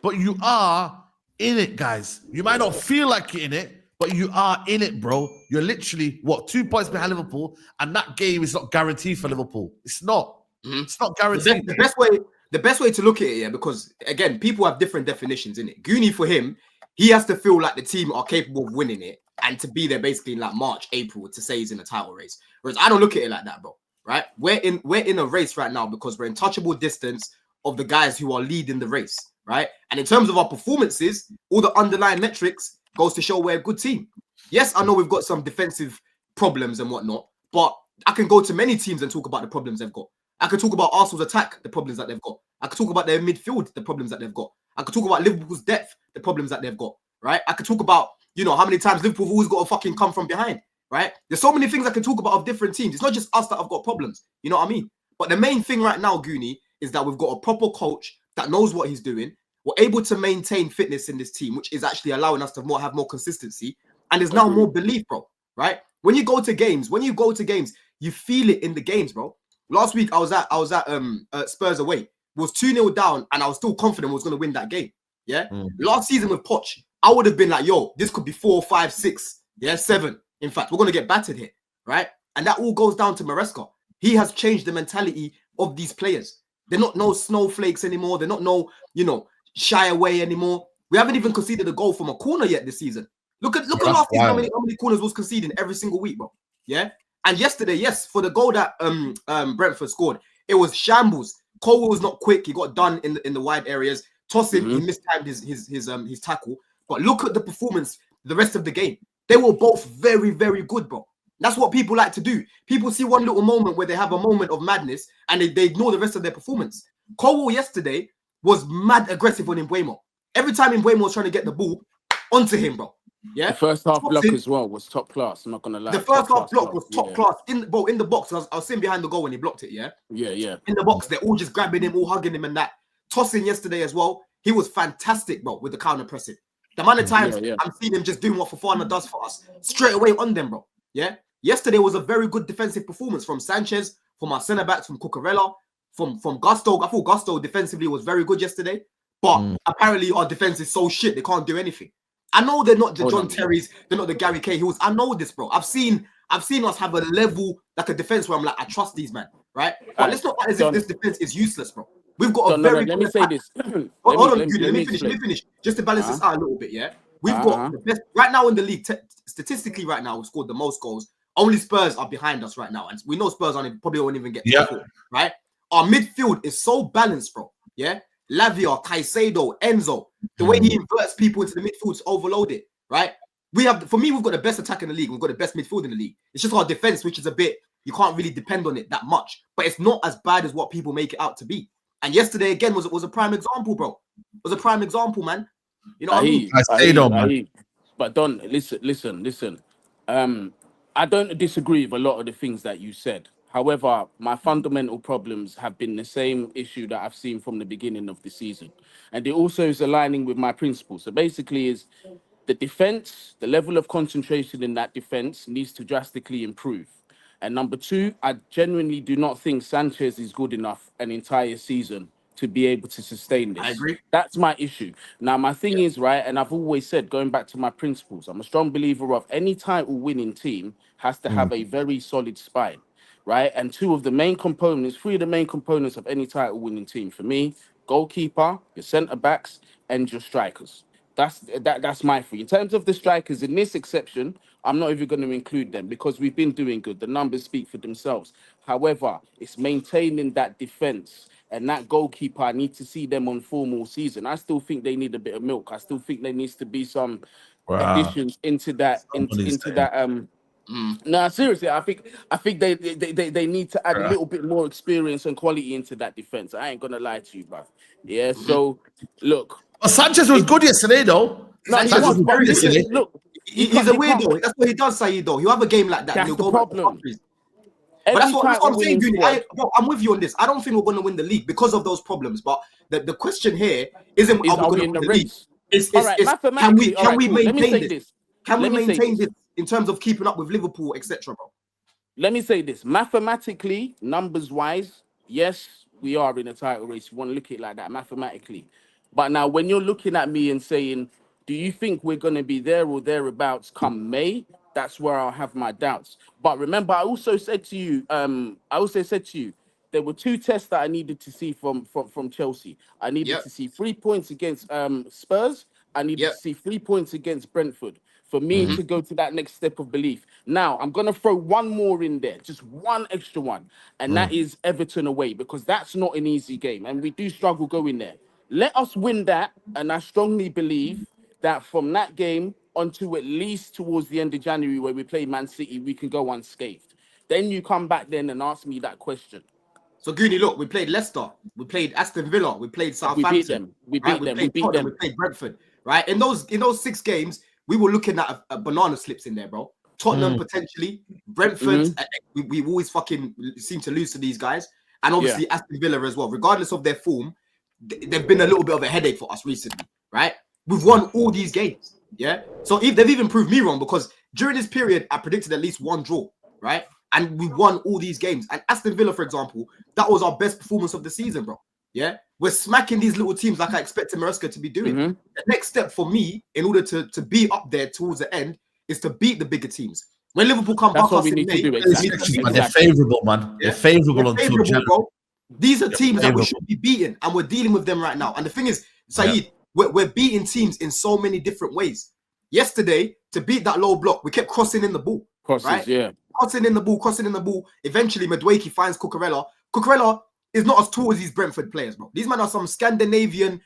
but you are in it, guys. You might not feel like you're in it, but you are in it, bro. You're literally, 2 points behind Liverpool, and that game is not guaranteed for Liverpool. It's not. It's not guaranteed. The best way to look at it, yeah, because again, people have different definitions in it. Goonie, for him, he has to feel like the team are capable of winning it and to be there basically in like March, April to say he's in a title race. Whereas I don't look at it like that, bro. Right? We're in a race right now because we're in touchable distance of the guys who are leading the race, right? And in terms of our performances, all the underlying metrics goes to show we're a good team. Yes, I know we've got some defensive problems and whatnot, but I can go to many teams and talk about the problems they've got. I could talk about Arsenal's attack, the problems that they've got. I could talk about their midfield, the problems that they've got. I could talk about Liverpool's depth, the problems that they've got, right? I could talk about, how many times Liverpool have always got to fucking come from behind, right? There's so many things I can talk about of different teams. It's not just us that have got problems, you know what I mean? But the main thing right now, Goonie, is that we've got a proper coach that knows what he's doing. We're able to maintain fitness in this team, which is actually allowing us to have more consistency. And there's now more belief, bro, right? When you go to games, you feel it in the games, bro. Last week, I was at Spurs away. It was 2-0 down, and I was still confident we was going to win that game. Yeah. Last season with Poch, I would have been like, yo, this could be 4, 5, 6, 7. In fact, we're going to get battered here, right? And that all goes down to Maresca. He has changed the mentality of these players. They're not no snowflakes anymore. They're not shy away anymore. We haven't even conceded a goal from a corner yet this season. Look at last season, how many corners was conceding every single week, bro. Yeah. And yesterday, yes, for the goal that Brentford scored, it was shambles. Colwell was not quick. He got done in the wide areas. Tossing, he mistimed his tackle. But look at the performance the rest of the game. They were both very, very good, bro. That's what people like to do. People see one little moment where they have a moment of madness and they ignore the rest of their performance. Colwell yesterday was mad aggressive on Mbeumo. Every time Mbeumo was trying to get the ball onto him, bro. Yeah. The first half block as well was top class. I'm not gonna lie. The first half block was top class. In the box, I was sitting behind the goal when he blocked it. Yeah. In the box, they're all just grabbing him, all hugging him, and that. Tossing yesterday as well. He was fantastic, bro, with the counter pressing. The amount of times I'm seeing him just doing what Fofana does for us, straight away on them, bro. Yeah. Yesterday was a very good defensive performance from Sanchez, from our centre backs, from Cucurella, from Gusto. I thought Gusto defensively was very good yesterday, but apparently our defense is so shit they can't do anything. I know they're not the John Terrys, they're not the Gary Cahills. I know this, bro. I've seen us have a level like a defense where I'm like, I trust these men, right? But let's not act as if this defense is useless, bro. We've got let me say this. Hold on, let me finish. Just to balance this out a little bit, yeah. We've got the best right now in the league. Statistically, right now, we've scored the most goals. Only Spurs are behind us right now, and we know Spurs probably won't even get to 4, right? Our midfield is so balanced, bro. Yeah. Lavia, Caicedo, Enzo, the way he inverts people into the midfield to overload it, right? We've got the best attack in the league. We've got the best midfield in the league. It's just our defense, which is a bit, you can't really depend on it that much, but it's not as bad as what people make it out to be. And yesterday, again, was a prime example, bro. It was a prime example, man. You know what I mean? Man. But Don, listen. I don't disagree with a lot of the things that you said. However, my fundamental problems have been the same issue that I've seen from the beginning of the season. And it also is aligning with my principles. So basically is the defense, the level of concentration in that defense needs to drastically improve. And number 2, I genuinely do not think Sanchez is good enough an entire season to be able to sustain this. I agree. That's my issue. Now, my thing is, right, and I've always said, going back to my principles, I'm a strong believer of any title winning team has to have a very solid spine, right? And 3 of the main components of any title winning team for me, goalkeeper, your centre backs, and your strikers. That's my 3. In terms of the strikers, in this exception, I'm not even going to include them because we've been doing good. The numbers speak for themselves. However, it's maintaining that defense and that goalkeeper. I need to see them on form all season. I still think they need a bit of milk. I still think there needs to be some additions into that. No, seriously, I think they need to add a little bit more experience and quality into that defense. I ain't gonna lie to you, bro. Yeah. So look, Sanchez was good yesterday, though. Sanchez was very yesterday. Look, he's a weirdo. That's what he does, Saeed, though. He'll have a game like that. That's and the problem. But that's what I'm saying, Goonie. I'm with you on this. I don't think we're going to win the league because of those problems. But the question here isn't are we going to win the league? Can we maintain this? Can we maintain this in terms of keeping up with Liverpool, etc., bro? Let me say this. Mathematically, numbers-wise, yes, we are in a title race. You want to look at it like that, mathematically. But now, when you're looking at me and saying, do you think we're going to be there or thereabouts come May? That's where I'll have my doubts. But remember, I also said to you, there were 2 tests that I needed to see from Chelsea. I needed to see 3 points against Spurs. I needed to see 3 points against Brentford for me to go to that next step of belief. Now, I'm going to throw one more in there, just one extra one, and that is Everton away, because that's not an easy game, and we do struggle going there. Let us win that, and I strongly believe that from that game onto at least towards the end of January, where we play Man City, we can go unscathed. Then you come back then and ask me that question. So Goonie, look, we played Leicester, we played Aston Villa, we played Southampton, we beat them, we played Brentford, right? In those 6 games, we were looking at a banana slips in there, bro. Tottenham potentially, Brentford. We always fucking seem to lose to these guys, and obviously Aston Villa as well. Regardless of their form, they've been a little bit of a headache for us recently, right? We've won all these games, yeah. So if they've even proved me wrong, because during this period I predicted at least 1 draw, right? And we won all these games. And Aston Villa, for example, that was our best performance of the season, bro. Yeah, we're smacking these little teams like I expected Maresca to be doing. The next step for me, in order to be up there towards the end, is to beat the bigger teams. When Liverpool come back, we need to do. Exactly. They're favourable, man. Yeah? They're favourable until January. Bro. These are teams that we should be beating, and we're dealing with them right now. And the thing is, Saeed, we're beating teams in so many different ways. Yesterday, to beat that low block, we kept crossing in the ball. Crossing in the ball. Eventually, Madueke finds Cucurella. Cucurella is not as tall as these Brentford players, bro. These men are some Scandinavian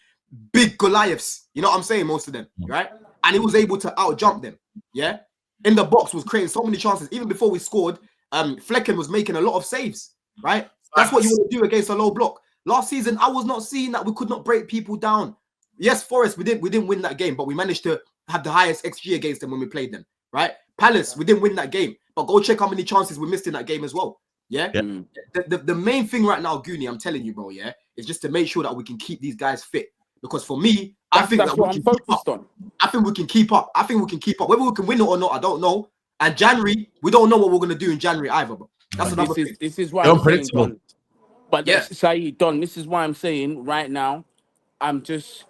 big Goliaths. You know what I'm saying? Most of them, right? And he was able to out-jump them, yeah? In the box, was creating so many chances. Even before we scored, Flecken was making a lot of saves, right? That's what you want to do against a low block. Last season, I was not seeing that we could not break people down. Yes, Forest, we didn't win that game, but we managed to have the highest XG against them when we played them, right? Palace, we didn't win that game, but go check how many chances we missed in that game as well. Yeah. The main thing right now, Goonie, I'm telling you, bro, is just to make sure that we can keep these guys fit. Because for me, I think that's what I'm focused on. I think we can keep up. Whether we can win it or not, I don't know. And January, we don't know what we're gonna do in January either, bro. That's another thing. This is why I'm saying, Don. But Saeed, Don, this is why I'm saying right now, I'm just,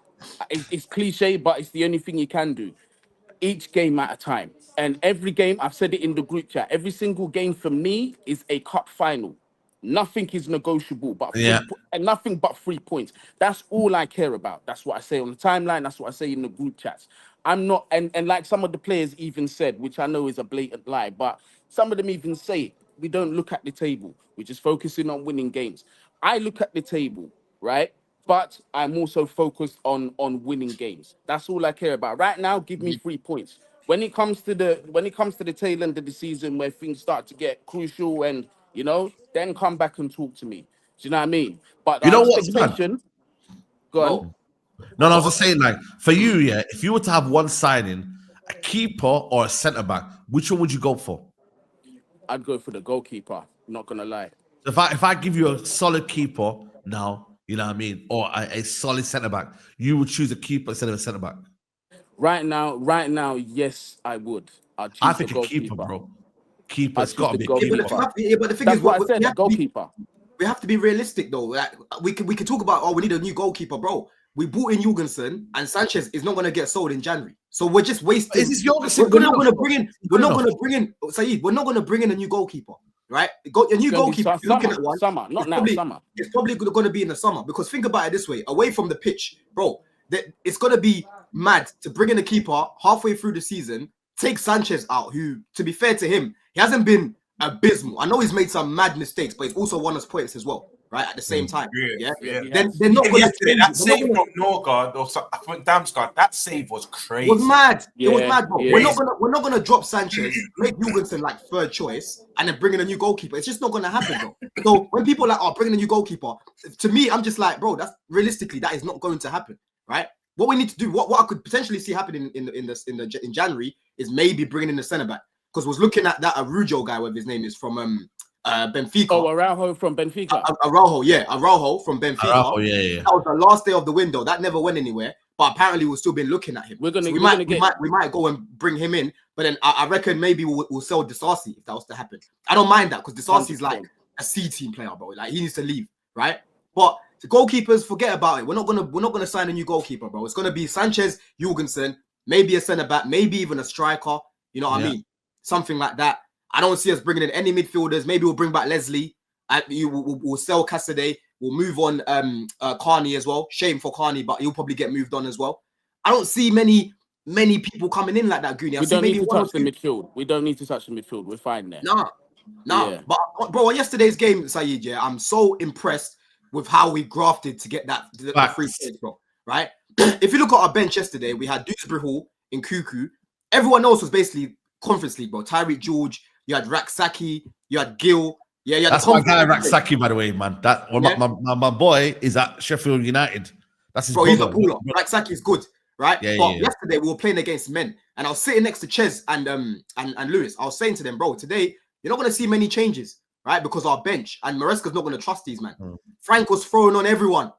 it's cliche, but it's the only thing you can do. Each game at a time. And every game, I've said it in the group chat, every single game for me is a cup final. Nothing is negotiable, but and nothing but 3 points. That's all I care about. That's what I say on the timeline. That's what I say in the group chats. I'm not, and like some of the players even said, which I know is a blatant lie, but some of them even say, we don't look at the table. We're just focusing on winning games. I look at the table, right? But I'm also focused on winning games. That's all I care about. Right now, give me 3 points. When it comes to the tail end of the season where things start to get crucial and then come back and talk to me. Do you know what I mean? But you know what's go on. No, I was just saying, like, for you, if you were to have one signing, a keeper or a centre back, which one would you go for? I'd go for the goalkeeper. Not gonna lie. If I give you a solid keeper now, you know what I mean, or a solid centre back, you would choose a keeper instead of a centre back. Right now, yes, I would. I think a keeper, bro. Keeper's got to be a keeper. But the thing is, what I said, the goalkeeper. We have to be realistic, though. Like, we can talk about, we need a new goalkeeper, bro. We bought in Jorgensen, and Sanchez is not going to get sold in January. So we're just wasting. Is this Jorgensen? We're not going to bring in. We're not going to bring in. Saeed, we're not going to bring in a new goalkeeper, right? A new goalkeeper. Summer, not now. Summer. It's probably going to be in the summer, because think about it this way: away from the pitch, bro. It's going to be mad to bring in a keeper halfway through the season, take Sanchez out, who, to be fair to him, he hasn't been abysmal. I know he's made some mad mistakes, but he's also won us points as well, right? At the same time, Then they're not going to that save from Norgard or I think Damsgaard. That save was crazy. It was mad. It was mad, bro. We're not gonna drop Sanchez, make Jorgensen like third choice, and then bring in a new goalkeeper. It's just not gonna happen, bro. So when people are like, bring in a new goalkeeper, to me, I'm just like, bro, that's realistically that is not going to happen, right? What we need to do, what I could potentially see happening in January is maybe bringing in the centre back, because was looking at that Arujo guy, whatever his name is, from Benfica. Oh, Araujo from Benfica. Araujo from Benfica. Araujo, That was the last day of the window. That never went anywhere. But apparently, we've still been looking at him. We might go and bring him in. But then I reckon maybe we'll sell Disasi if that was to happen. I don't mind that, because Disasi is like a C team player, bro. Like, he needs to leave, right? But The goalkeepers, forget about it. We're not gonna sign a new goalkeeper, bro. It's gonna be Sanchez, Jorgensen, maybe a centre back, maybe even a striker. You know what I mean? Something like that. I don't see us bringing in any midfielders. Maybe we'll bring back Leslie. We'll sell Cassidy. We'll move on Carney as well. Shame for Carney, but he'll probably get moved on as well. I don't see many people coming in like that, Goonie. We don't need to touch the midfield. We don't need to touch the midfield. We're fine there. Nah. Yeah. But bro, on yesterday's game, Saeed, yeah, I'm so impressed with how we grafted to get the 3 points, bro. Right? If you look at our bench yesterday, we had Dewsbury Hall in Cuckoo. Everyone else was basically Conference League, bro. Tyreek George, you had Raksaki, you had Gill. Yeah, yeah. That's my guy, Raksaki, by the way, man. My boy is at Sheffield United. That's his brother. He's a baller. Raksaki is good, right? Yeah, but yesterday we were playing against men, and I was sitting next to Ches and Lewis. I was saying to them, bro, today you're not going to see many changes, right? Because our bench and Maresca's not going to trust these, man. Frank was throwing on everyone.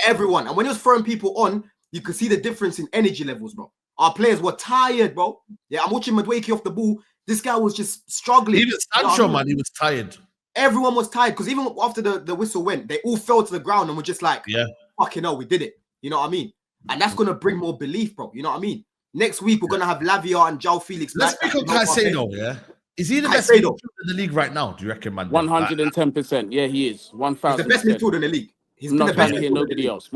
And when he was throwing people on, you could see the difference in energy levels, bro. Our players were tired, bro. Yeah, I'm watching Madueke off the ball. This guy was just struggling. Even Sancho, man, he was tired. Everyone was tired because even after the whistle went, they all fell to the ground and were just like, fucking hell, we did it. You know what I mean? And that's going to bring more belief, bro. You know what I mean? Next week, we're going to have Lavia and João Felix. Let's pick up Caicedo, yeah? Is he the best midfielder in the league right now? Do you reckon, man? 110%. Yeah, he is. 1,000%. He's the best midfielder in the league. He's not trying to hear nobody else.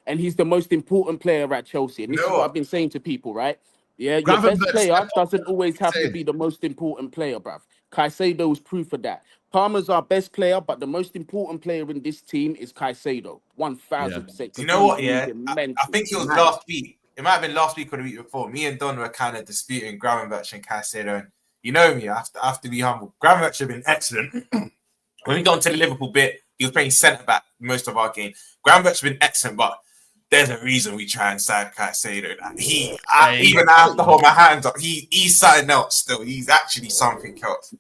And he's the most important player at Chelsea. And this is what I've been saying to people, right? Yeah, your best player doesn't always have to be the most important player, bruv. Caicedo is proof of that. Palmer's our best player, but the most important player in this team is Caicedo. 1,000%. You know what? Yeah, I think it was last week. It might have been last week or the week before. Me and Don were kind of disputing Gravenberch and Caicedo. And you know me, I have to be humble. Gravenberch has been excellent. When we got into the Liverpool bit, he was playing centre back most of our game. Gravenberch has been excellent, but there's a reason we try and sign Caicedo. Even I have to hold my hands up. He's something else still. He's actually something else.